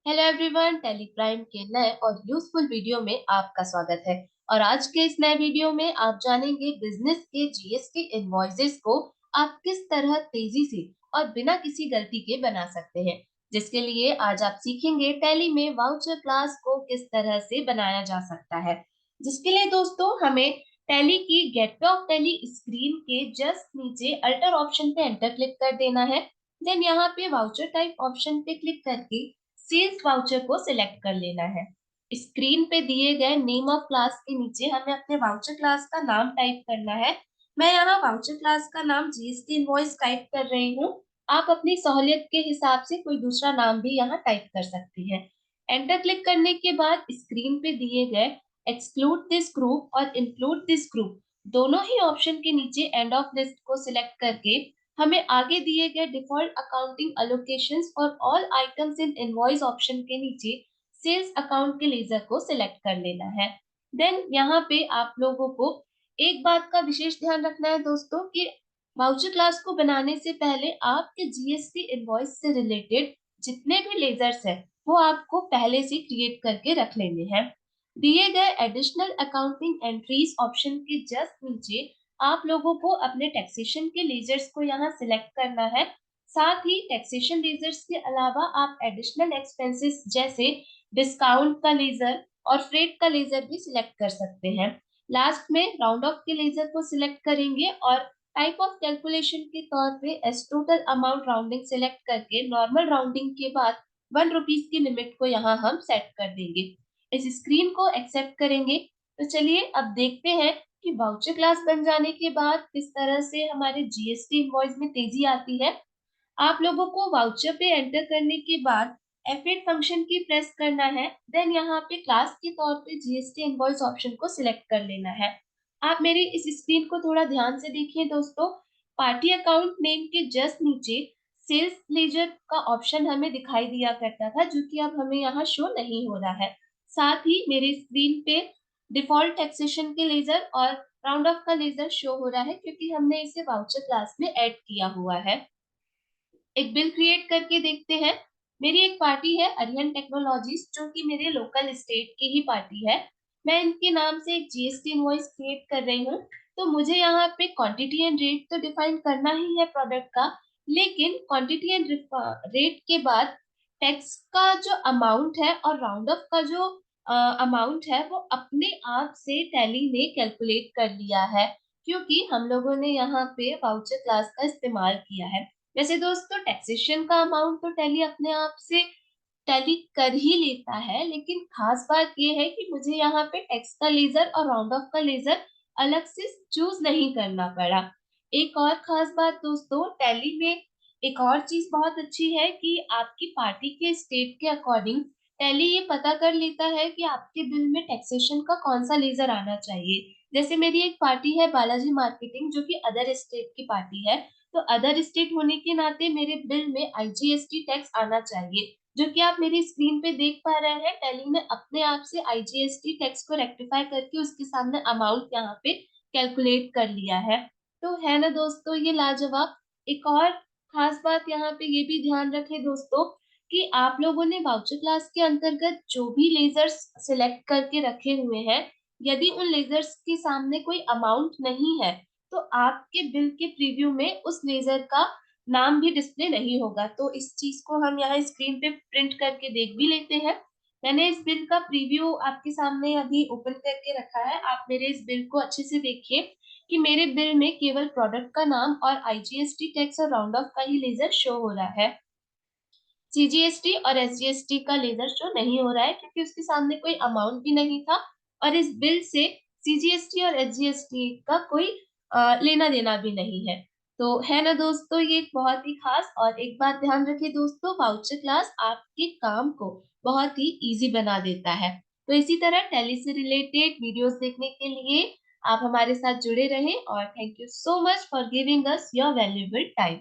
Hello everyone, Tally Prime के नए और यूजफुल वीडियो में आपका स्वागत है। और आज के इस नए वीडियो में आप जानेंगे बिजनेस के जीएसटी इनवॉइसेस को आप किस तरह तेजी से और बिना किसी गलती के बना सकते हैं। जिसके लिए आज आप सीखेंगे टैली में वाउचर क्लास को किस तरह से बनाया जा सकता है। जिसके लिए दोस्तों हमें टैली की गेटवे ऑफ टैली स्क्रीन के जस्ट नीचे अल्टर ऑप्शन पे एंटर क्लिक कर देना है। देन यहाँ पे वाउचर टाइप ऑप्शन पे क्लिक करके सेल्स वाउचर को सिलेक्ट कर लेना है। स्क्रीन पे दिए गए नेम ऑफ क्लास के नीचे हमें अपने वाउचर क्लास का नाम टाइप करना है। मैं यहाँ वाउचर क्लास का नाम जीएसटी इनवॉइस टाइप कर रही हूँ। आप अपनी सहूलियत के हिसाब से कोई दूसरा नाम भी यहाँ टाइप कर सकती हैं। एंटर क्लिक करने के बाद स्क्रीन पे दिए गए एक्सक्लूड दिस ग्रुप और इंक्लूड दिस ग्रुप दोनों ही ऑप्शन के नीचे एंड ऑफ लिस्ट को सिलेक्ट करके हमें आगे दिए गए डिफॉल्ट अकाउंटिंग अलोकेशंस और all items in invoice option के नीचे सेल्स अकाउंट के लेजर को सिलेक्ट कर लेना है। देन यहाँ पे आप लोगों को एक बात का विशेष ध्यान रखना है दोस्तों कि वाउचर क्लास को बनाने से पहले आपके जीएसटी इनवॉइस से रिलेटेड जितने भी लेजर्स है वो आपको पहले से क्रिएट करके रख लेने हैं। दिए गए एडिशनल अकाउंटिंग एंट्रीज ऑप्शन के जस्ट नीचे आप लोगों को अपने टैक्सेशन के लेजर्स को यहाँ सिलेक्ट करना है। साथ ही टैक्सेशन लेजर्स के अलावा आप एडिशनल एक्सपेंसेस जैसे डिस्काउंट का लेजर और फ्रेट का लेजर भी सिलेक्ट कर सकते हैं। लास्ट में राउंड ऑफ के लेजर को सिलेक्ट करेंगे और टाइप ऑफ कैलकुलेशन के तौर पे S total amount rounding select करके नॉर्मल राउंडिंग के बाद ₹1 की लिमिट को यहाँ हम सेट कर देंगे। इस स्क्रीन को एक्सेप्ट करेंगे। तो चलिए अब देखते हैं कि वाउचर क्लास बन जाने के बाद किस तरह से हमारे जीएसटी इनवॉइस में तेजी आती है। आप लोगों को वाउचर पे एंटर करने के बाद F8 फंक्शन की प्रेस करना है। देन यहाँ पे क्लास के तौर पे जीएसटी इनवॉइस ऑप्शन को सिलेक्ट कर लेना है। आप मेरी इस स्क्रीन को थोड़ा ध्यान से देखिए दोस्तों। पार्टी अकाउंट नेम के जस्ट नीचे सेल्स लेजर का ऑप्शन हमें दिखाई दिया करता था जो कि अब हमें यहाँ शो नहीं हो रहा है। साथ ही मेरी स्क्रीन पे डिफॉल्ट टैक्सेशन के लेजर और राउंड ऑफ का लेजर शो हो रहा है क्योंकि हमने इसे वाउचर क्लास में ऐड किया हुआ है। एक बिल क्रिएट करके देखते हैं। मेरी एक पार्टी है अरिहंत टेक्नोलॉजीज जो कि मेरे लोकल स्टेट की ही पार्टी है। मैं इनके नाम से एक जीएसटी इनवॉइस क्रिएट कर रही हूँ। तो मुझे यहाँ पे क्वांटिटी एंड रेट तो डिफाइन करना ही है प्रोडक्ट का, लेकिन क्वांटिटी एंड रेट के बाद टैक्स का जो अमाउंट है और राउंड ऑफ का जो अमाउंट है वो अपने आप से टैली ने कैलकुलेट कर लिया है क्योंकि हम लोगों ने यहाँ पे वाउचर क्लास का इस्तेमाल किया है। वैसे दोस्तों टैक्सेशन का अमाउंट तो टैली अपने आप से टैली कर ही लेता है, लेकिन खास बात ये है कि मुझे यहाँ पे टैक्स का लेजर और राउंड ऑफ का लेजर अलग से चूज नहीं करना पड़ा। एक और खास बात दोस्तों टैली में एक और चीज बहुत अच्छी है कि आपकी पार्टी के स्टेट के अकॉर्डिंग टैली ये पता कर लेता है कि आपके बिल में टैक्सेशन का कौन सा लेजर आना चाहिए। जैसे मेरी एक पार्टी है बालाजी मार्केटिंग जो कि अदर स्टेट की पार्टी है। तो अदर स्टेट होने के नाते मेरे बिल में आईजीएसटी टैक्स आना चाहिए जो कि आप मेरी स्क्रीन पे देख पा रहे हैं। टैली ने अपने आप से आईजीएसटी टैक्स को रेक्टिफाई करके उसके सामने अमाउंट यहाँ पे कैलकुलेट कर लिया है। तो है ना दोस्तों ये लाजवाब। एक और खास बात यहाँ पे ये भी ध्यान रखें दोस्तों कि आप लोगों ने वाउचर क्लास के अंतर्गत जो भी लेजर्स सिलेक्ट करके रखे हुए हैं, यदि उन लेजर्स के सामने कोई अमाउंट नहीं है तो आपके बिल के प्रीव्यू में उस लेजर का नाम भी डिस्प्ले नहीं होगा। तो इस चीज को हम यहाँ स्क्रीन पे प्रिंट करके देख भी लेते हैं। मैंने इस बिल का प्रीव्यू आपके सामने अभी ओपन करके रखा है। आप मेरे इस बिल को अच्छे से देखिए कि मेरे बिल में केवल प्रोडक्ट का नाम और आईजीएसटी टैक्स और राउंड ऑफ का ही लेजर शो हो रहा है। सीजीएसटी और एसजीएसटी का लेजर शो नहीं हो रहा है क्योंकि उसके सामने कोई अमाउंट भी नहीं था और इस बिल से सीजीएसटी और एसजीएसटी का कोई लेना देना भी नहीं है। तो है ना दोस्तों ये एक बहुत ही खास। और एक बात ध्यान रखिए दोस्तों, वाउचर क्लास आपके काम को बहुत ही इजी बना देता है। तो इसी तरह टैली से रिलेटेड वीडियोस देखने के लिए आप हमारे साथ जुड़े रहें और thank you so much for giving us your valuable time.